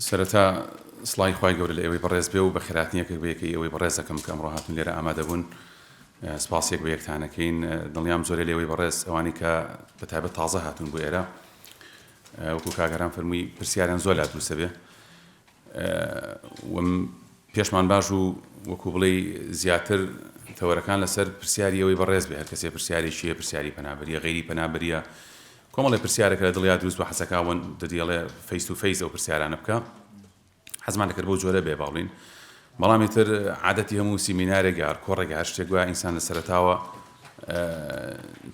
سەرەتا سڵای خوای گەورە لە ئێوەی بەڕێز بێ و بە خێراتنیەکە بەیەکە ئێوەی بەڕێز دەکەم کە ئەمڕۆ هاتون لێرە ئامادەبوون سپاسێک بە یەکتانەکەین دڵنیام زۆرێ لێوەی بەڕێز ئەوانی کە بەتایبەت تازە هاتون بۆ ئێرە وەکو کاگەران فەرمووی پرسیاریان زۆر لا دروستە بێ پێشمان باش و وەکو بڵێ زیاتر تەوەرەکان لەسەر پرسیاری ئەوەی بەڕێز بێ هەر کەسێ پرسیارێکیە پرسیاری پەنابەریە غەیری پەنابەریە کۆمەڵی پرسیارێکە لە دڵیا دروست بە حەسەکاون دەدیڵێ فەیس تو فەیس ئەو پرسیارانە بکە حەزمان دەکرد بۆ جۆرە بێ باڵین بەڵامی تر عادەتی هەموو سیمینارێک یار کۆڕێک هەر شتێک وایە ئینسان لە سەرەتاوە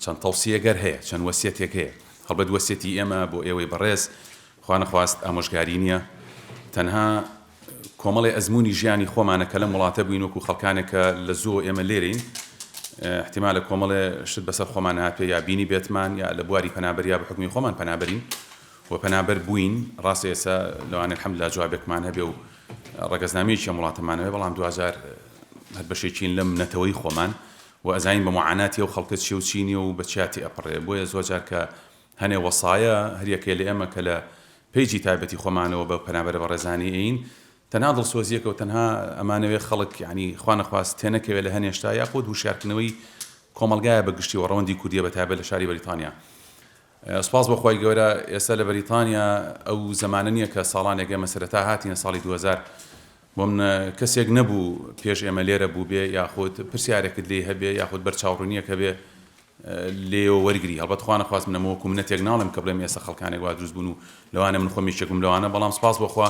چەند تەوسیەگەر هەیە چەند وەسیەتێک هەیە هەڵبەت وەسیەتی ئێمە بۆ ئێوەی بەڕێز خوا نەخواست ئامۆژگاری نییە تەنها کۆمەڵی ئەزمموی ژیانی خۆمانە کە لەم وڵاتە بووین وەکو خەڵکانێکە لە زۆر ئێمە لێرین احتیمالە کۆمەڵێ شت بەسەر خۆمان هاتوێ یا بینی بێتمان یا لە بواری پەنابەریا بە حکمی خۆمان پەنابەرین و پەنابەر بووین ڕاستی ئێستا لەوانێ الحەمدوللا جوابێکمان هەبێ و ڕەگەزنامەیەکی وڵاتمان هەبێ بەڵام 2000 هەر بەشێکین لەم نەتەوەی خۆمان و ئەزانین بە معاناتی و خەڵکت چی و چینی و بە چاتی ئەپڕێ بۆیە زۆر جار کە هەنێ وەسایە هەریەکێ لە ئێمە کە لە پێیجی تایبەتی خۆمانەوە بە پەنابەرە بەڕێزانی ئین تەنها دڵسۆزیەکە و تەنها ئەمانەوێ خەڵک یعنی خوا نەخواست تێنەکەوێت لە هەنێشتا یاخود وشارکردنەوەی کۆمەلگایە بەگشتی و ڕەوەندی کوردیە بەتایبەت لە شاری بەریتانیا سپاس بەخوای گەورە ئێستا لە بەریتانیا ئەو زەمانە نییە کە ساڵانێک ئێمە سەرەتا هاتینە ساڵی 2000 بۆ من کەسێک نەبوو پێش ئێمە لێرە بوو بێ یاخود پرسیارێکت لێ هەبێ یاخود بەرچاوڕوونیەک هەبێ لێەوە وەرگری هەڵبەت خوا نەخواست منەمەوەکو منەتێک ناڵم کە بڵێم ئێستا خەڵکانێک وا دروست بوون و لەوانە من خۆمیشێکم لەوانە بەڵام سپاس بەخوا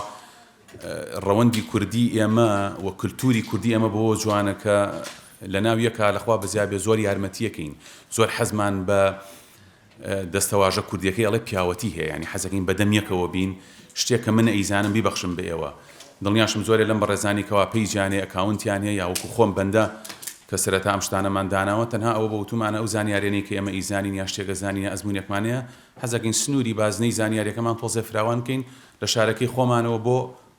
ڕەوەندی کوردی ئێمە و کللتوری کوردی ئەمە بۆ جوانەکە لە ناو یەکە لەخوا بەزیابێ زۆر یارمەتیەکەین زۆر حەزمان بە دەستەواژە کوردیەکەی ئەڵێ پیاوەتی هەیە ینی حەزەکەین بەدەمیەکەوە بین شتێککە من ئەیزانم بیبەخشم بە ئێوە دڵنیاشم زۆرێ لەم بەڕێزانیکەوە پیجانێ ئەکاونتیان هەیە یاوەکو خۆم بەندە کە سەرەتا ئەم شتانەمان داناوە تەنها ئەوە بە وتومانە ئەو زانیارێنەی کە ئێمە ئیزانین یا شتێکە زانینە ئەزمونێکمانەیە حەزەکەین سنووری بازنەی زانیاریەکەمان تۆزێ فراوان بکەین لە شارەکەی خۆمانەوە بۆ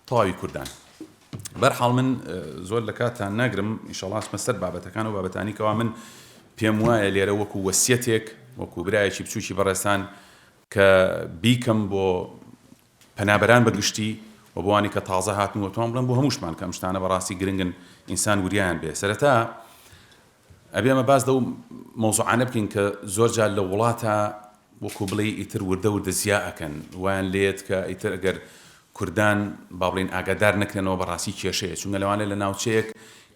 تەواوی کوردان بەرحاڵ من زۆر لە کاتان ناگرم ئینشەڵڵا چمە سەر بابەتەکان و بابەتانیکەوە من پێم وایە لێرە وەکو وەسیەتێک وەکو برایەکی بچووکی بەڕێستان کە بیکەم بۆ پەنابەران بەگشتی و بۆوانی کە تازە هاتن وتوان بڵم بۆ هەمووشمان کە ئەم شتانە بەڕاستی گرنگن ئینسان وریان بێ سەرەتا ئەبێمە باز لەو مەوزوعانە بکەین کە زۆر جار لە وڵاتە وەکو بڵێ ئیتر وردە وردە زیا ئەکەن ویان لێت کە ئیتر ئەگەر کوردان با بڵێن ئاگادار نەکرێنەوە بەڕاستی کێشەیە چونکە لەوانێ لە ناوچەیەک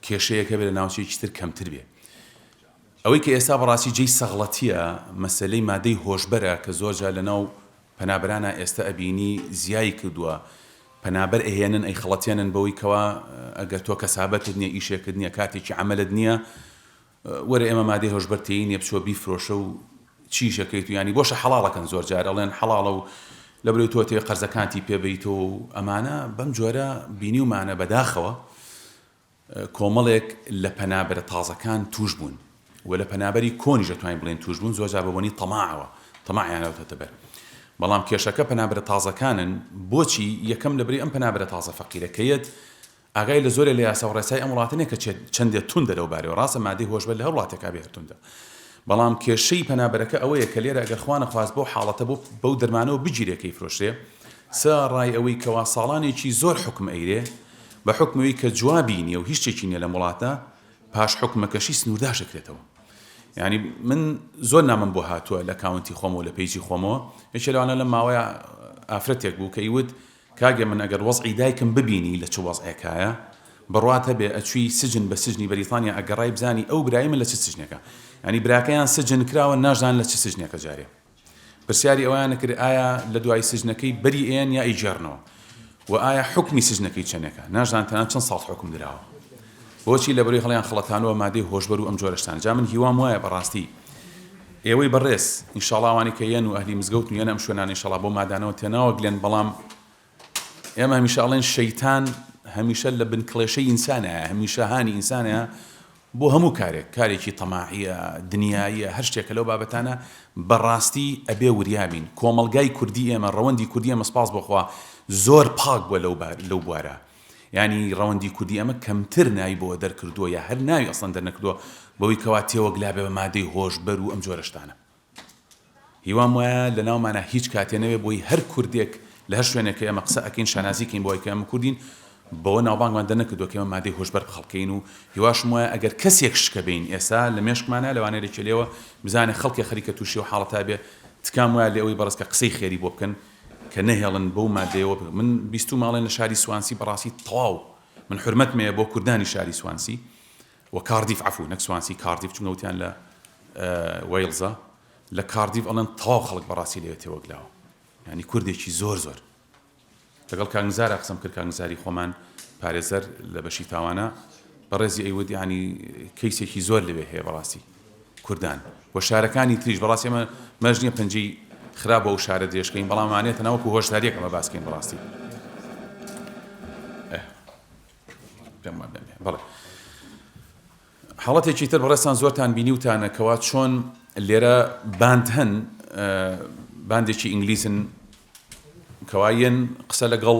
کێشەیەکە بێت لە ناوچەیەکی تر کەمتر بێ ئەوەی کە ئێستا بەڕاستی جێی سەغڵەتیە مەسەلەی مادەی هۆشبەرە کە زۆر جار لە ناو پەنابەرانە ئێستا ئەبینی زیایی کردووە پەنابەر ئەهێنن ئەی خەڵەتێنن بەوەی کەوا ئەگەر تۆ کەسابەتت نییە ئیشێکت نییە کاتێکی عەمەلت نییە وەرە ئێمە مادەی هۆشبەر تێی نییە بچۆ بیفرۆشە و چیشەکەیت و ینی بۆشە حەڵاڵەکەن زۆر جار ئەڵێن حەڵاڵە و لە بڕێ تۆ تێ قەرزەکانتی پێبیت و ئەمانە بەم جۆرە بینیومانە بەداخەوە کۆمەڵێک لە پەنابەرە تازەکان توش بوون و لە پەنابەری کۆنیش دەتوانین بڵێن توش بوون زۆر جار بەبوونی تەماعەوە تەماعیانەوتە بەر بەڵام کێشەکە پەنابەرە تازەکانن بۆچی یەکەم لەبەری ئەم پەنابەرە تازە فەقیرەکەیەت ئاگای لە زۆرە لە یاسا و ڕێسای ئەم وڵاتانەیە کە چەندێک توندە لەو بارەوە ڕاستە مادەی هۆشبەر لە هەر وڵاتێکا بێ توندە بەڵام کێشەی پەنابەرەکە ئەوەیە کە لێرە ئەگەر خوا نەخواست بۆ حاڵەتە بەو دەرمانەوە بگیرێکەی فرۆشتێ سا ڕای ئەوەی کەوا ساڵانێکی زۆر حکم ئەیرێ بە حکمەوەی کە جوابی نییە و هیچ شتێکی نییە لە وڵاتە پاش حکمەکەشی سنوورداشەکرێتەوە ینی من زۆر نامم بۆ هاتووە لە کاونتی خۆمەوە لە پێیجی خۆمەوە یەکێ لەوانە لەم ماوەیە ئافرەتێک بوو کە ئیوت کاگە من ئەگەر وەزعی دایکم ببینی لە چ وەزعێکایە بڕواتە بێ ئەچووی سجن بە سجنی بەریتانیا ئەگەڕای بزانی ئەو برای من لە چ سجنێکە ینی براکەیان سجن کراوە ناژان لە چ سجنێکە جارێ پرسیاری ئەویان کرد ئایا لە دوای سجنەکەی بەری ئێن یا ئیجارنەوە و ئایا حکمی سجنەکەی چەندێکە ناژان تەنان چەند ساڵ حکم دراوە بۆچی لە بەروی هەڵیان خەڵەتانەوە مادەی هۆشبەر و ئەم جۆرەشتان جا من هیوام وایە بەڕاستی ئێوەی بەڕێز ئینشاڵڵا ئەوانی کە یەن و ئەهلی مزگەوت و یەن ئەم شوێنان ئینشاڵڵا بۆ مادانەوە تێناوەگلێن بەڵام ئێمە هەمیشە ئەڵێن شەیتان هەمیشە لە بن کڵێشەی ئینسانەیە هەمیشە هانی ئینسانەیە بۆ هەموو کارێکی تەماعیە دنیاییە هەر شتێکە لەو بابەتانە بەڕاستی ئەبێ وریابین کۆمەلگای کوردی ئێمە ڕەوەندی کوردی ئێمە سپاس بخوا زۆر پاک بووە لەو بوارە ینی ڕەوەندی کوردی ئەمە کەمتر ناوی بۆ دەرکردووە یا هەر ناوی ئەسڵەن دەرنەکردووە بەوەی کەوا تێوەگلا بێ بە مادەی هۆشبەر و ئەم جۆرەشتانە هیوام وایە لە ناومانە هیچ کاتێ نەوێ بۆی هەر کوردێک لە هەر شوێنێک کە ئێمە قسە ئەکەین شانازیکەین بۆی کە ئەمە کوردین بەوە ناوبانگمان دەنەکردووە کە ئێمە مادەی هۆشبەر بخەڵکەین و هیواشم وایە ئەگەر کەسێک شکە بین ئێستا لە مێشکمانە لەوانەیە لێکێلەوە بزانێ خەڵکی خەریکە تووشی و حاڵەتا بێ تکام وایە لێ ئەوەی بەڕێز کە قسەی خێری بۆ بکەن کە نەهێڵن بەو مادەیەوە من بیستو ماڵێن لە شاری سوانسی بەڕاستی تەواو من حرمەت مێ بۆ کوردانی شاری سوانسی و کاردیف عفو نەک سوانسی کاردیف چونکە وتیان لە وێڵزە لە کاردیف ئەڵێن تەواو خەڵک بەڕاستی لێوێ تێوەگلاوە ینی کوردێکی زۆر لەگەڵ کانگزارە قسەم کرد کانگزاری خۆمان پارێزەر لە بەشی تاوانە بەڕێزی ئەیوت ینی کەیسێکی زۆر لەوێ هەیە بەڕاستی کوردان بۆ شارەکانی تریش بەڕاستی ئێمە مەژ نییە پەنجەی خراپ بە و شارە درێژکەین بەڵام وانێتە ناوەکو هۆشداریەک ئەمە باسکەین بەڕاستی بەڵێ حاڵەتێکی تر بەڕێستان زۆرتان بینیوتانە کەوا چۆن لێرە باند هەن باندێکی ئینگلیزن کەوایەن قسە لەگەڵ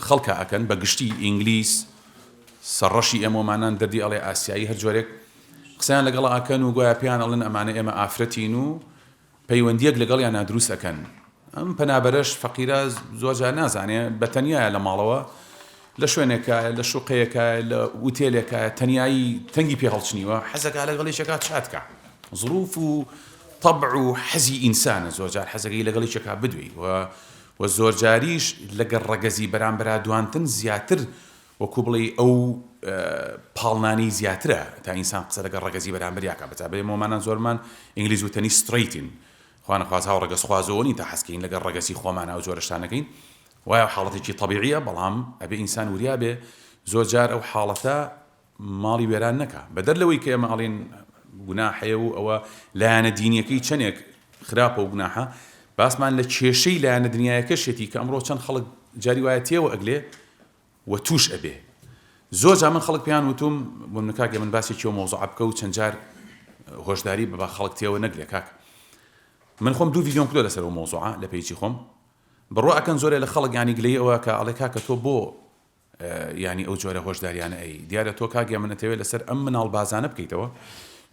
خەڵکە ئەکەن بە گشتی ئینگلیز سەرڕەشی ئێمەمانان دەردی ئەڵێ ئاسیایی هەر جۆرێک قسەیان لەگەڵ ئاکەن و گویا پێیان ئەڵێن ئەمانە ئێمە ئافرەتین و پەیوەندیەک لەگەڵیان نادروست ئەکەن ئەم پەنابەرەش فەقیرە زۆرجار نازانێ بە تەنیایە لە ماڵەوە لە شوێنێکە لە شوقەیەکە لە وتێلێکە تەنیایی تەنگی پێ هەڵچنیوە حەزەکە لەگەڵیشەکە چاتکە ظروف و طبع و حەزی ئینسانە زۆرجار حەزەکەی لەگەڵیشەکە بدوێ و زۆرجاریش لەگەڵ ڕەگەزی بەرامبەرا دوانتن زیاتر وەکو بڵێ ئەو پاڵنانی زیاترە تا ئینسان قسە لەگەڵ ڕەگەزی بەرامبەریاکە بەتا بێ مۆمانان زۆرمان ئینگلیز وتەنی ستریتین خوانە خوازها و ڕەگەز خوازەوە نین تا حەزکەین لەگەڵ ڕەگەزی خۆمانە و زۆر شتانەکەین وایە حاڵەتێکی طبیعیە بەڵام ئەبێ ئینسان وریا بێ زۆرجار ئەو حاڵەتە ماڵی وێران نەکە بەدەر لەوەی کە ئێمە ئەڵێن گوناحەیە و ئەوە لایەنە دینیەکەی چەندێک خراپە و گوناحە باسمان لە کێشەی لایەنە دنیایەکەشێتی کە ئەمڕۆ چەند خەڵک جاری وایە تێوە ئەگلێ و توش ئەبێ زۆر جا من خەڵک پێیان وتوم بۆ من کاکە من باسێکی و مۆزوع بکە و چەند جار هۆشداری بە خەڵک تێوە نەگلێ کاک من خۆم دوو ڤیدیۆم کردۆ لەسەر ئەو مۆزوعە لە پێیجی خۆم بڕۆ ئەکەن زۆرێ لە خەڵک ینی گلەی ئەوە کە ئەڵێ کاکە تۆ بۆ ینی ئەو جۆرە هۆشداریانە ئەی دیارە تۆ کاگە من ئەتەوێت لەسەر ئەم مناڵبازانە بکەیتەوە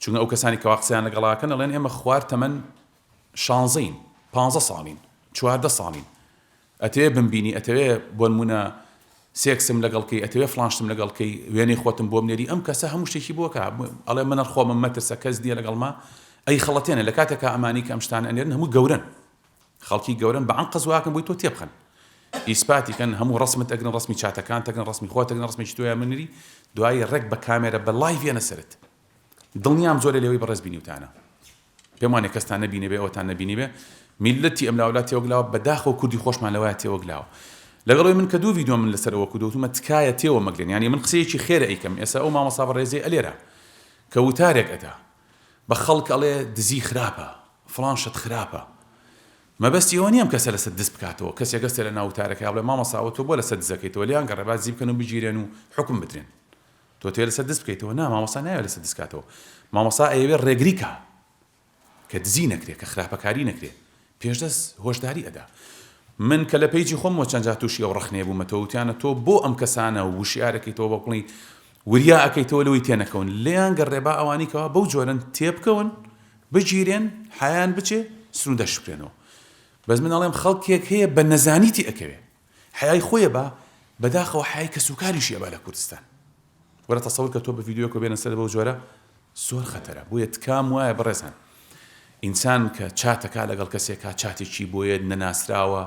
چونکە ئەو کەسانی کەوا قسەیان لەگەڵاکەن ئەڵێن ئێمە خوار تەمەن 16 15 ساڵین 14 ساڵین ئەتەوێ بمبینی ئەتەوێ بۆ نمونە سێکسم لەگەڵکەی ئەتەوێ فلانشتم لەگەڵکەی وێنەی خۆتم بۆ بنێری ئەم کەسە هەموو شتێکی بۆکە ئەڵێ منە خۆمم مەترسە کەس دیە لەگەڵما ئەی خەڵەتێنە لە کاتێکە ئەمانی کە ئەم شتانە ئەنێرن هەموو گەورن خەڵکی گەورن بە عەنقەز واکەن بۆی تۆ تێبخەن ئیسپاتیکەن هەموو ڕسمت ئەگرن ڕسمی چاتەکان تەگرن ڕسمی خۆت ئەگرن ڕسمی تۆیە منری دوای ڕێک بە کامێرە بە لایڤ یەنە سرت دڵنیام زۆرە لێوەی بەڕێز بینیوتانە پێم وانێ کەستان نەبینێ بێ ئەوتان نەبینی بێ میلەتی ئەم لاوڵات تێوەگلاوە بەداخەوە کوردی خۆشمان لەوایە تێوەگلاوە لەگەڵەوەی من کە دوو ڤیدیۆ من لەسەرەوە کردوتمە تکایە تێوە مەگرن ینی من قسەیەکی خێرە ئەیکەم ئێستا ئەو مامۆستا بەڕێزەی ئەلێرە کە وتارێک ئەدا بە خەڵک ئەڵێ دزی خراپە فڵان شت خراپە مەبەستی ئەوە نییە کەسە لەسەر دز بکاتەوە کەسێک گەستێ لە ناوتارەکە بڵێ مامۆستا تۆ بۆ لەسەر دزەکەیتەوە لیان گەڕێ با زی بکەن و بگیرێن و حکم بدرێن تۆ تێ لەسەر دز بکەیتەوە نا مامۆستا نایە لەسەر دزکاتەوە مامۆستا ئەیەوێ ڕێگریکە کە دزی نەکرێ کە خراپەکاری نەکرێ پێشدەست هۆشداری ئەدا من کە لە پەیجی خۆم وە چەند جا تووشی ئەو ڕەخنێ بوومەتەوە وتیانە تۆ بۆ ئەم کەسانە وشیارەکەیتەوە بە بڵی وریا ئەەکەیتەوە لەوەی تێنەکەون لێیان گەڕێبا ئەوانی کەوا بەو جۆرن تێبکەون بگیرێن حیان بچێ سرودە شکرێنەوە بەس من ئەڵێم خەڵکێک هەیە بە نەزانیتی ئەکەوێ حیای خۆیە بە بەداخەوە حیای کەسوکاریشیە بە لە کوردستان وەرە تەسەوور کە تۆ بە ڤیدیۆکە بێنە سەر بەو جۆرە زۆر خەتەرە بۆیە تکام وایە بەڕێزان ئینسان کە چاتەکە لەگەڵ کەسێکا چاتێکی بۆیە نەناسراوە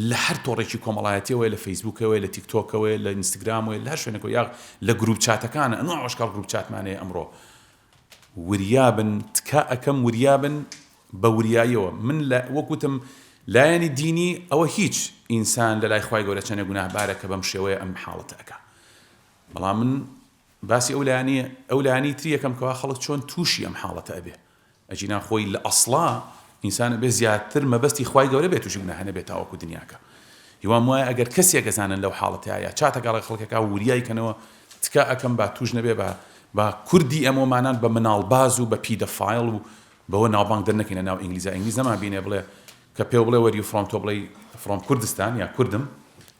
لە هەر تۆڕێکی کۆمەڵایەتیەوە لە فەیسبووکەوە لە تیکتۆکەوە لە ئینستاگرامەوە لە هەر شوێنێکەوە یا لە گروپ چاتەکانە ئەنواع ئەشکال گروپ چاتمانەیە ئەمڕۆ وریابن تکا ئەکەم وریابن بە وریاییەوە من وەکوتم لایەنی دینی ئەوە هیچ ئینسان لە لای خوای گەورە چەندێک گوناهبارە کە بەم شێوەیە ئەم حاڵەتە ئەکا بەڵام من باسی ئەو لایەنی تری یەکەم کەوا خەڵک چۆن تووشی ئەم حاڵەتە ئەبێ ئەجینا خۆی لە ئەسڵا ئینسانە بێ زیاتر مەبەستی خوای گەورە بێت تووشی گوناهە نەبێت تاوەکو دنیاکە هیوام وایە ئەگەر کەسێک گەزانن لەو حاڵەتەیە چاتەکە لە خەڵکێکا وریای کەنەوە تکا ئەکەم با توش نەبێ بە کوردی ئەمۆمانان بە مناڵباز و بە پیدەفایل و بەوە ناوبانگ دەرنەکەینە ناو ئینگلیز نەما بینێ بڵێ کە پێ بڵێ وەری فرۆم تۆ بڵێ فرۆم کوردستان یا کوردم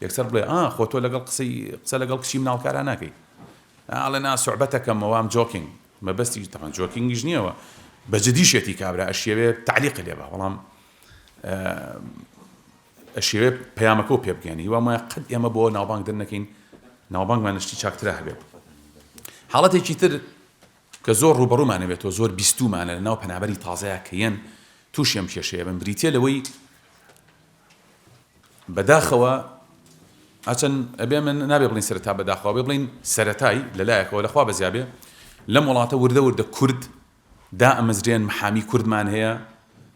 یەکسەر بڵێ خۆ تۆ لەگەڵ قسە لەگەڵ کشی مناڵکاران ناکەی ئاڵێ نا سوعبەتەکەمەوە ئەم جۆکینگ مەبەستی تەمان جۆکینگیش نییەوە بەجددیشێتی کابرا ئەشێوێ تعلیق لێبە بەڵام ئەشێوێ پەیامەکە پێ بگەێنی وامە قەت ئێمە بۆ ناوبانگ دەرنەکەین ناوبانگمان شتی چاکترا هەبێت حاڵەتێکی تر کە زۆر ڕوبەڕوومانەوێتەوە زۆر بیستومانە لە ناو پەنابەری تازەیە کەیەن تووشێم کێشەیە بن بریتێ لەوەی بەداخەوە ئاچەند ئەبێ من نابێ بڵین سەرەتا بەداخەوە بێ بڵین سەرەتایی لەلایەکەوە لەخوا بەزیابێ لەم وڵاتە وردە کورد دا ئەمەزرێن محامی کوردمان هەیە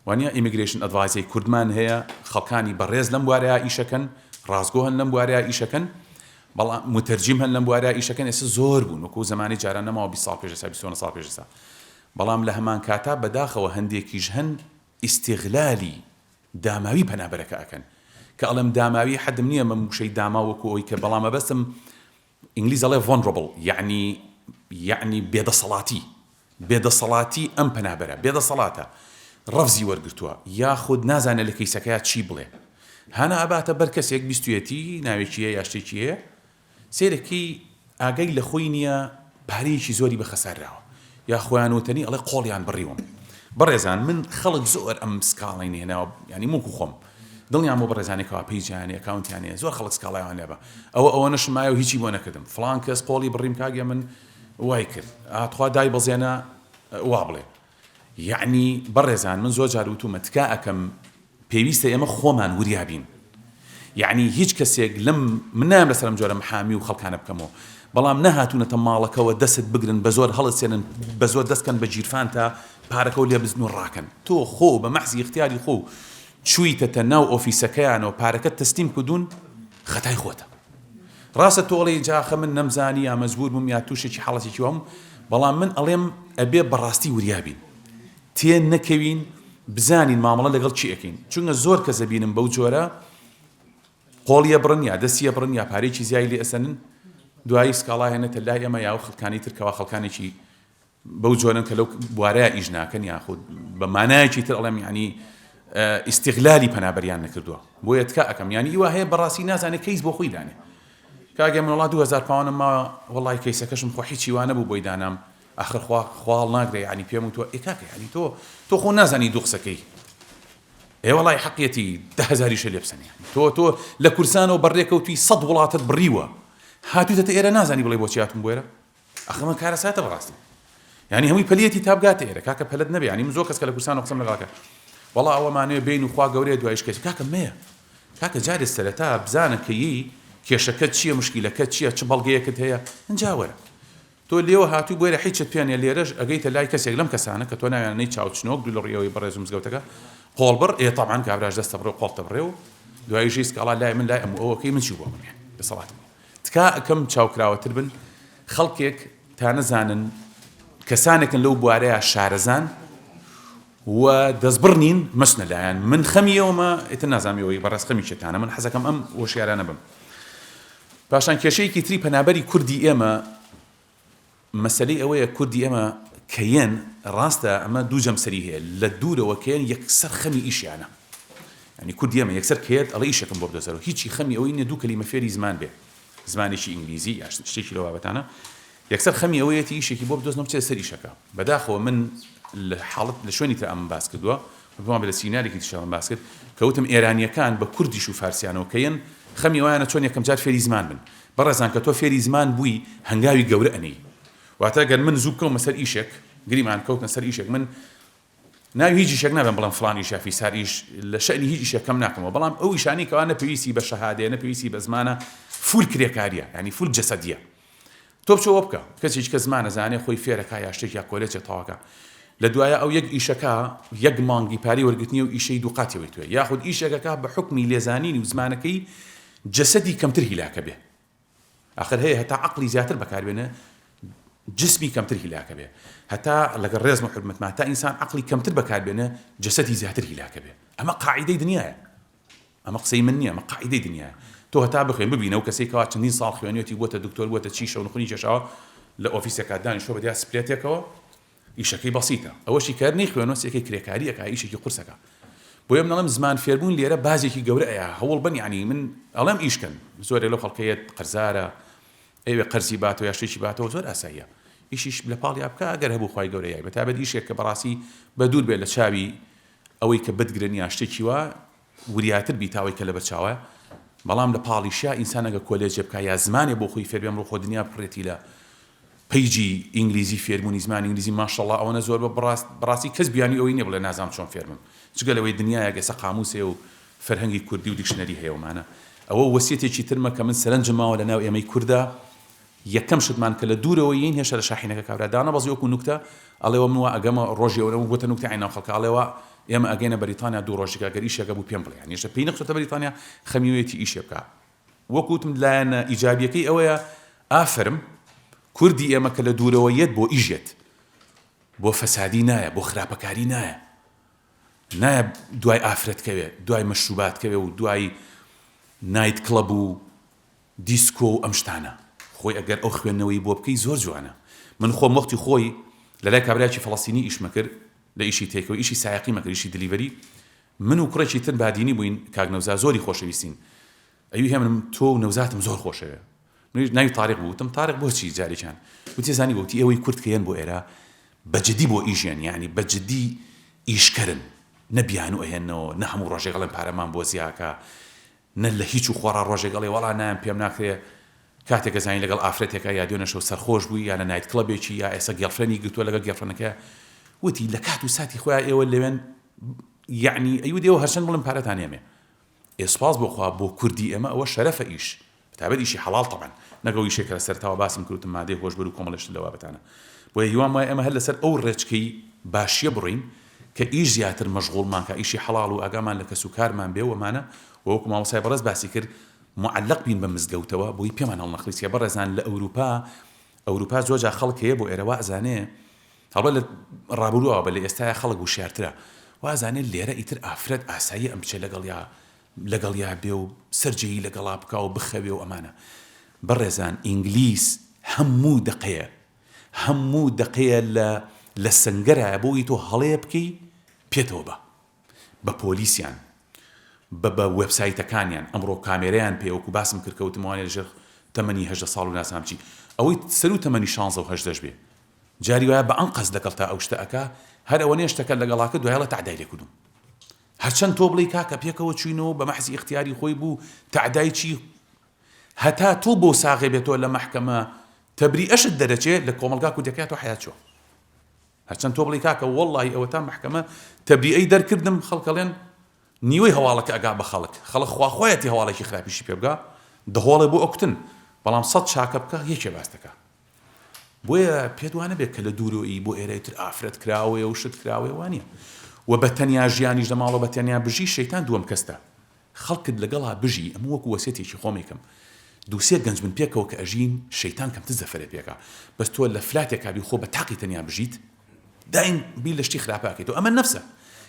وانە ئیمیگریشن ئەدڤایزەی کوردمان هەیە خەڵکانی بەڕێز لەم بوارەیە ئیشەکەن ڕازگۆ هەن لەم بوارەیە ئیشەکەن بەڵام متەرجیم هەن لەم بوارەیە ئیشەکەن ئێستا زۆر بوون وەکو زمانی جاران نەماوە 20 ساڵ پێش 21 ساڵ پێش بەڵام لە هەمان کاتا بەداخەوە هەندێکیش هەن ئیستیغلالی داماوی پەنابەرەکە ئەکەن کە ئەڵەم داماوی حەدم نییە من وشەی داما وەکو ئەوی کە بەڵامە بەستم ئینگلیز ئەڵێ vulnerable یعنی بێدەسەڵاتی ئەم پەنابەرە بێدەسەڵاتە ڕەفزی وەرگرتووە یاخود نازانە لە کەیسەکەیە چی بڵێ هەنا ئەباتە بەر کەسێک بیستوێتی ناوێکیە یا شتێکیە سێرەکی ئاگەی لە خۆی نییە پارەیەکی زۆری بەخەسارراوە یا خۆیان وتنی ئەڵێ قۆڵیان بڕیوم بەڕێزان من خەڵک زۆر ئەم سکاڵی نێناوە ینی موکو خۆم دڵنیام بۆ بەڕێزانێکەوە پیجیانێ ئەکاونتیانێ زۆر خەڵک سکاڵایان لێبە ئەوە نەشمایە و هیچی بۆ نەکردم فڵان کەس قۆڵی بڕیم کاگە من وای کرد ئاتخوا دای بەزێنە وا بڵێ یعنی بەڕێزان من زۆر جار وتومە تکا ئەەکەم پێویستە ئێمە خۆمان وریابین یعنی هیچ کەسێک لەم من نام لەسەرم جۆرە محامی و خەڵکانە بکەمەوە بەڵام نەهاتوونەتە ماڵەکەەوە دەست بگرن بە زۆر هەڵەسێنن بە زۆر دەستکەن بە جیرفان تا پارەکە و لێ بزن و ڕاکەن تۆ خۆ بە مەحزی اختیاری خۆ چوویتەتە ناو ئۆفیسەکەیانەوە پارەکەت تەستیم کردوون خەتای خۆتە ڕاستە تۆڵی جاخە من نەمزانی یا مەزبور بووم یا تووشێکی حاڵەتێکی وام بەڵام من ئەڵێم ئەبێ بەڕاستی وریابین تێن نەکەوین بزانین مامەڵە لەگەڵ چی ئەەکەین چونکە زۆر کەسە بینم بەو جۆرە قۆڵیە بڕن یا دەستیە بڕن یا پارێکی زیای لێ ئەسەنن دوایی سکاڵا هێنێتە لای ئێمە یا خەڵکانی ترکەوە خەڵکانێکی بەو جۆرن کە لەو بوارەیە ئیش ناکەن یاخود بە مانایەکی تر ئەڵێم یعنی ئیستیغلالی پەنابەریان نەکردووە بۆیە تکا ئەەکەم یعنی ئیوا هەیە بەڕاستی نازانێت کەیس بۆ خۆی دانێ کاگە من وڵات 2000 پاوانم ما وڵای کەیسەکەشم خۆ هیچی وانە بوو بۆی دانام آخر خواڵ ناگرێ ینی پێم وتوە ئێکاکە ینی تۆ خۆ نازانی دوو قسەکەی ئێ وەڵای حەقیەتی 10,000 لێ بسەنی تۆ لە کورسانەوە بەڕێکەوتی 100 وڵاتت بڕیوە هاتووتە ئێرە نازانی بڵێ بۆچی هاتم بۆ ئێرە ئەخە من کارە ساتە بەڕاستی ینی هەمووی پەلیەتی تابگاتە ئێرە کاکە پەلت نەبێ ینی من زۆر کەس کە لە کورسانەوە قسەم لەگەڵاکە وەڵا ئەوەمانەیە بین و خوا گەورەیە دوایش کەسی کاکە مەیە کاکە جارێ سەرەتا بزانە کە کێشەکەت چییە مشکیلەکەت چییە چ بەڵگەیەکت هەیە ئەنجاوەرە تۆ لێوە هاتوو بۆیرە هیچت پێیانە لێرەش ئەگەیتە لای کەسێک لەم کەسانە کە تۆ ناوێنەی چاوچنۆک دوو لە ڕێەوەی بەڕێز و مزگەوتەکە قۆڵبڕ طبعاً کابراش دەستە بڕێ و قۆڵتە بڕێ و دواییژی سکاڵا لای من لای ئەوەکەی من چی بۆ من دەسەڵات تکا ئەکەم چاوکراوەتر بن خەڵکێک تا نەزانن کەسانێکن لەو بوارەیە شارەزان و دەستبڕنین مەسنە لایەن من خەمیەوەمە ئێتر نازانمیەوەی بەڕێز خەمی شێتانە من حەزەکەم ئەم وەشیارانە بم پاشان کێشەیەکی تری پەنابەری کوردی ئێمە مەسەلەی ئەوەیە کوردی ئێمە کەیەن ڕاستە ئەمە دوو جەمسەری هەیە لە دوورەوە کەیەن یەکسەر خەمی ئیشیانە ینی کوردی ئێمە یەکسەر کێت ئەڵێ ئیشەکەم بۆ بدۆزەرەوە هیچی خەمی ئەوەی نیە دوو کەلیمە فێری زمان بێ زمانێکی ئینگلیزی یا شتێکی لەو بابەتانە یەکسەر خەمی ئەوەیەتی ئیشێکی بۆ بدۆزنەوە بچێت سەر ئیشەکە بەداخەوە من لە حاڵەت لە شوێنی تر ئەم باس کردووە بۆم لە سینارێکی تشەوەم باس کرد کەوتم ئێرانیەکان بە کوردیش و فارسیانەوە کەیەن خەمی ئەویانە چۆن یەکەم جار فێری زمان بن بەڕێزان کە تۆ فێری زمان بووی هەنگاوی گەورە ئەنەی واتە گەر من زوو بکەومە سەر ئیشێک گریمان کەوتنە سەر ئیشێک من ناوی هیچ ئیشێک نابێم بەڵام فڵان ئیشە فیساریش لە شەئنی هیچ ئیشێکەم ناکەمەوە بەڵام ئەو ئیشانی کەوا نەپێویستی بە شەهادەیە نەپێویستی بە زمانە فول کرێکاریە ینی فول جەسەدیە تۆ بچەوە بکە کەسێک کە زمانە زانێ خۆی فێرەکە یا شتێک یا کۆلێجێک تەواوەکە لە دوایە ئەو یەک ئیشەکە یەک مانگی پارەی وەرگرتنی و ئیشەی دوو قاتیەوەی توێ یاخود ئیشێکەکە بە حکمی لێزانینی و زمانەکەی جەسەدی کەمتر هیلاکە بێ آخر هەیە هەتا عەقڵی زیاتر بەکاربێنە جسمی کەمتر هیلاکە بێ هەتا لەگەڵ ڕێزم و حرمەتمان تا ئینسان عەقڵی کەمتر بەکاربێنە جەسەدی زیاتر هیلاکە بێ ئەمە قاعیدەی دنیایە ئەمە قسەی من نییە ئەمە قاعیدەی دنیایە تۆ هەتا بخوێن ببینەوە کەسێکەوە چەندین ساڵ خوێنێتی بۆتە دکتۆر بۆتە چی شەو نخونی کێشاوە لە ئۆفیسێکا دانیشتۆ بەدیا سپرێتێکەوە ئیشەکەی بەسیتە ئەوەشی کار نەیخوێنەوە سێکەی کرێکاریەکە ئیشێکی قورسەکە بۆیە منەڵم زمان فێربوون لێرە بازێکی گەورەیە هەوڵ بن یعنی من ئەڵێم ئیشکەن زۆرێ لەو خەڵکەیەت قەرزارە ئەوێ قەرزی باتەوە یا شتێکی باتەوە زۆر ئاساییە ئیشیش لە پاڵی بکە ئەگەر هەبوو خوای گەورەیە بەتابەت ئیشێک کە بەڕاستی بە دوور بێت لە چاوی ئەوەی کە بتگرن یا شتێکی وە وریاتر بیتاوی کە لە بەرچاوە بەڵام لە پاڵیشیا ئینسانەگە کۆلێجێ بکە یا زمانێ بۆ خۆی فێر بێ ئەمڕۆ خۆ دنیا بڕێتی لە پیجی ئینگلیزی فێربوونی زمانی ئینگلیزی ماشەڵڵا ئەوەنە زۆر بەڕاستی کەس بیانی ئەوەی نییە بڵێ نازانم چۆن فێرمم چگە لەوەی دنیایە گەسە قاموسێ و فەرهەنگی کوردی و دیکشنەری هەیەومانە ئەوە وەسیەتێکی ترمە کە من سەرنجم ماوە لە ناو ئێمەی کووردا یەکەم شتمان کە لە دوورەوە یین هێشە لە شاحینەکە کابرا دانەبەزی وەکو نوکتە ئەڵێوە منوە ئەگەمە ڕۆژی ئەوە بۆتە نوکتە عیناو خەڵکە ئەڵێوە ئێمە ئەگەینە بەریتانیا دوو ڕۆژێکە گەر ئیشێکە بوو پێم بڵێ هێشتا پێی نەخشێتە بەریتانیا خەمیوێتی ئیشێ بکە وەکوتم لایەنە ئیجابیەکەی ئەوەیە ئافرم کوردی ئێمە کە لە دوورەوە یەت بۆ ئیژێت بۆ فەسادی نایە بۆ خراپەکاری نایە دوای ئافرەتکەوێ دوای مەشروباتکەوێ و دوای نایت کڵەب و دیسکۆ و ئەم شتانە خۆی ئەگەر ئەو خوێندنەوەی بۆ بکەی زۆر جوانە من خۆم وەختی خۆی لەلای کابراایکی فەڵەستینی ئیشمە کرد لە ئیشی تێکەوە ئیشی سایقی مەکرد ئیشی دلیڤەری من و کوڕێکی تر بادینی بووین کاک نەوزا زۆری خۆشەویستین ئەوی هێمنم تۆ و نەوزاتم زۆر خۆشەوێ ناوی تاریق بووتم تاریق بۆچی جارێکیان وتی زانی بۆتی ئەوەی کورد کەیەن بۆ ئێرە بەجددی بۆ ئیژیان یعنی بەجددی ئیشکردن نەبیان و ئەهێنەوە نە هەموو ڕۆژێک گەڵێن پارەمان بۆ زیاکە نە لە هیچ و خۆڕا ڕۆژێک گەڵێ وەڵا نایان پێم ناکرێ کاتێکە زانی لەگەڵ ئافرەتێکە یا دوێنەشەو سەرخۆش بووی یا لە نایت کڵەبێکی یا ئێستا گێڵفرەنی گرتووە لەگەڵ گێڵفرەنەکە وتی لە کات و ساتی خۆیان ئێوە لەوێن یعنی ئەیوە دێوە هەرچەند بڵم پارەتان ئێمێ ئێسپاس بۆ خوا بۆ کوردی ئێمە ئەوە شەرەفە ئیش بەتابەت ئیشی حەڵاڵ طبعا نەگەڵ ئیشێکە لە سەرتاوە باسم کردوتم مادەی هۆشبەر و کۆمەڵێشت لەوە بەتانە بۆیە هیوام وایە ئێمە هەر لەسەر ئەو ڕێچکەی باشیە بڕین کە ئیش زیاتر مەشغوڵمان کە ئیشی حەڵاڵ و ئاگامان لە کەس و کارمان بێ وەمانە وەکو مامۆسای بەڕێز باسی کرد معلق بین بە مزگەوتەوە بۆی پێمان هەڵنەخلیسکە بەڕێزان لە ئەوروپا زۆرجا خەڵک هەیە بۆ ئێرە وازانێ هەڵبەت لە ڕابردووە بە لە ئێستاە خەڵک وشیارترە وازانێت لێرە ئیتر ئافرەت ئاسایی ئەم بچێ لەگەڵیا بێ و سەرجەیی لەگەڵا بکا و بخەوێ و ئەمانە بەڕێزان ئینگلیس هەموو دقەیە لە سنگەرە بۆی تۆ هەڵەیە بکەی پێتەوە بە پۆلیسیان بە وێبسایتەکانیان ئەمڕۆ کامێرەیان پێوەکو باسم کرد کەوتموانێ لەژێر تەمەنی 18 ساڵ و ناسام چی ئەوەی سەر و تەمەنی 16 و 18 بێ جاری وایە بە ئەم قەس دەکەڵ تا ئەو شتە ئەکا هەر ئەوە نێشتەکە لەگەڵاکە دوایڵە تعدای لێکردوم هەرچەند تۆ بڵێ کاکە پێکەوە چوینەوە بە مەحزی اختیاری خۆی بوو تعدای چی هەتا تۆ بۆ ساغێ بێتەوە لە مەحکەمە تەبریئەشت دەرەچێت لە کۆمەلگا و دەکات و حیات چۆ هەرچەند تۆ بڵێ کاکە وەڵڵاهی ئەوە تا مەحکەمە تەبریئەی دەرکردم خەڵکەڵێن نیوەی هەواڵەکە ئەگا بە خەڵک خواخۆیەتی هەواڵێکی خراپیشی پێ بگا دەهۆڵێ بۆ ئەوکتن بەڵام 100 چاکە بکە یەکێ باستەکە بۆیە پێدوانە بێت کە لە دوورۆیی بۆ ئێرەیتر ئافرەت کراوێ و شت کراوێ وانە و بە تەنیا ژیانیش لەماڵەوە بە تەنیا بژی شەیتان دووەم کەستە خەڵکت لەگەڵا بژی ئەمە وەکو وەسیەتێکی خۆمێکم دووسێ گەنج من پێکەوە کە ئەژین شەیتان کەم تزەفرێ پێکە بەس تۆ لە فلاتێکا بی خۆ بە تاقی تەنیا بژیت دایم بی لە شتی خراپاکەیت و ئەمە نەفسە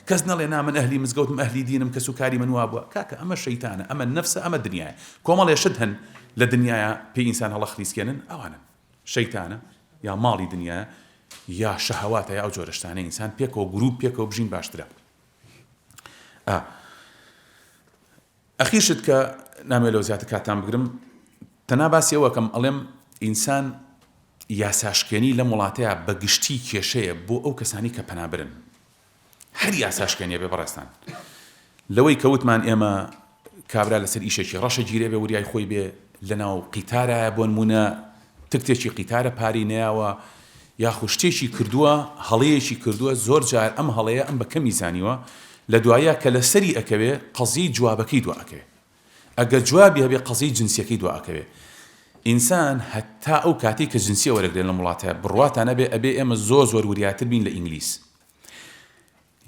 کەس نەڵێ من ئەهلی مزگەوتم ئەهلی دینم کەس و کاری من وابووە کاکە ئەمە شەیتانە ئەمە نەفسە ئەمە دنیاە کۆمەڵێ شت هەن لە دنیاە پێی ئینسان هەڵە خلیسکێنن ئەوانن شەیتانە یا ماڵی دنیا یا شەهەواتە یا ئەو جۆرەشتانە ئینسان پێکەوە گروپ پێکەوە بژین باشترە ئەخیرشت کە نامێت لەو زیاتر کاتان بگرم تەنا باسی ئەوەکەم ئەڵێم ئینسان یاساشکێنی لە وڵاتەیە بە گشتی کێشەیە بۆ ئەو کەسانی کە پەنابرن هەر یاساشکێنیە بێ بەڕێستان لەوەی کەوتمان ئێمە کابرا لەسەر ئیشێکی ڕەشە گیرێ بێ وریای خۆی بێ لەناو قیتارە بۆ نمونە تکتێکی قیتارە پاری نەیەوە یاخو شتێکی کردووە هەڵەیەکی کردووە زۆر جار ئەم هەڵەیە ئەم بە کەمی زانیوە لە دوایە کە لە سەری ئەکەوێ قەزی جوابەکەی دوا ئەکەوێ ئەگەر جوابی هەبێ قەزی جنسیەکەی دوا ئەکەوێ ئینسان هەتا ئەو کاتی کە جنسیە وەرەگرێن لە وڵاتە بڕواتانە بێ ئەبێ ئێمە زۆر وریاتر بین لە ئینگلیس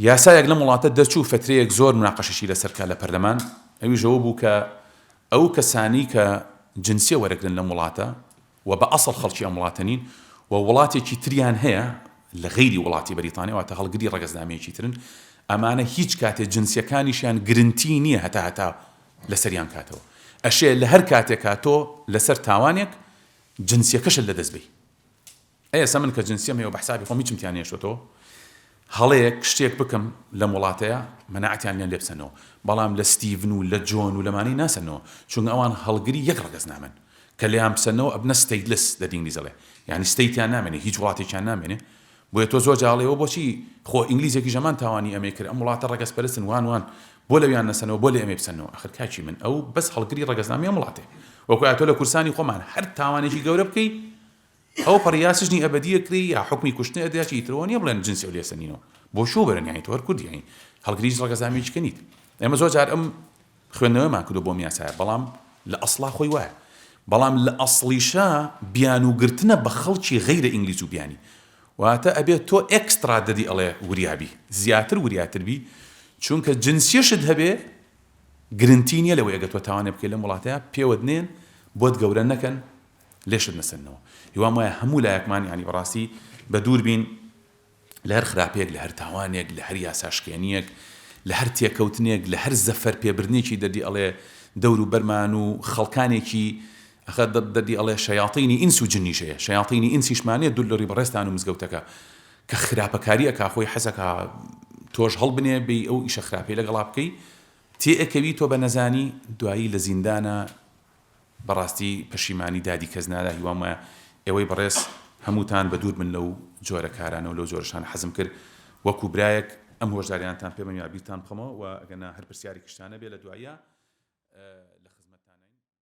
یاسایەک لە وڵاتە دەرچوو فترەیەک زۆر مناقەشەشی لەسەرکە لە پەرلەمان ئەویش ئەوە بوو کە ئەو کەسانی کە جنسیە وەرەگرن لە وڵاتە و بە ئەسڵ خەڵکی ئەم وڵاتەنین و وڵاتێکی تریان هەیە لە غەیری وڵاتی بەریتانیا واتە هەڵگری ڕەگەزنامەیەکی ترن ئەمانە هیچ کاتێ جنسیەکانیشیان گرنتی نییە هەتا لەسەریان کاتەوە ئەشێ لە هەر کاتێک کاتۆ لەسەر تاوانێک جنسیەکەشت لەدەست بێ ئێستا من کە جنسیەم هەیە و بەحسابی خۆم هیچم تیان نێشتەوە هەڵەیەک شتێک بکەم لە وڵاتەیە مەناعەتیان لێن لێ بسەنەوە بەڵام لە ستیڤن و لە جۆن و لەمانەی ناسەنەوە چونکە ئەوان هەڵگری یەک ڕەگەزنامەن کە لێیان بسەنەوە ئەبنە ستەیتلس لە ئینگلیزەڵێ یعنی ستەیتیان نامێنێ هیچ وڵاتێکیان نامێنێ بۆیە تۆ زۆر جاڵێەوە بۆچی خۆ ئینگلیزێکی ژەمان تاوانی ئەمێ کرد ئەم وڵاتە ڕەگەزپەرستن وان بۆ لەویان نەسەنەوە بۆ لە ئەمێ بسەنەوە ئەخر کاچی من ئەو بەس هەڵگری ڕێگەزنامەیە وڵاتێ وەکو ئاتۆ لە کورسانی خۆمان هەر تاوانێکی گەورە بکەی ئەو پەڕیا سژنی ئەبەدیە کڕی یا حکمی کوشتنی ئەدەیەکی ئیترەوە نییە بڵێن جنسی ئەو لێسەنینەوە بۆ شو بەرن یانی تۆ هەر کوردی هەین هەڵگریش ڕێگەزنامێکی کەنیت ئێمە زۆر جار ئەم خوێندنەوەمان کردو بۆ میاسایە بەڵام لە ئەسڵا خۆی وایە بەڵام لە ئەسڵیشە بیان و گرتنە بە خەڵکی غەیرە ئینگلیز و بیانی واتە ئەبێت تۆ ئێکسترا دەدی ئەڵێ وریابی زیاتر وریاتربی چونکە جنسیەشت هەبێ گرنتی نییە لەوەی ئەگە تۆ تاوانێ بکەیت لەم وڵاتەیە پێوت نێن بۆت گەورە نەکەن لێشت نەسەنەوە هیوام وایە هەموو لایەکمان ینی بەڕاستی بە دوور بین لە هەر خراپێک لە هەر تاوانێک لە هەر یاساشکێنیەک لە هەر تێکەوتنێک لە هەر زەفەر پێبرنێکی دەردی ئەڵێ دەور و بەرمان و خەڵکانێکی ئەخە دەردی ئەڵێ شەیاطینی ئینس و جنیشەیە شەیاطینی ئینسیشمانێت دوور لە ڕیبەڕێستان و مزگەوتەکە کە خراپەکاری ئەکا خۆی حەزەکە تۆش هەڵبنێ بێ ئەو ئیشە خراپەی لەگەڵا بکەی تێئەکەوی تۆ بە نەزانی دوایی لە زیندانە بەڕاستی پەشیمانی دادی کەس نادا هیوام وایە ئێوەی بەڕێز هەمووتان بە دوور من لەو جۆرە کارانە و لەو جۆرەشان حەزم کرد وەکو برایەک ئەم هۆشداریانتان پێ بم یا بیرتان بخەمەوە و ئەگەنا هەر پرسیاری کشتانە بێ لە دوایە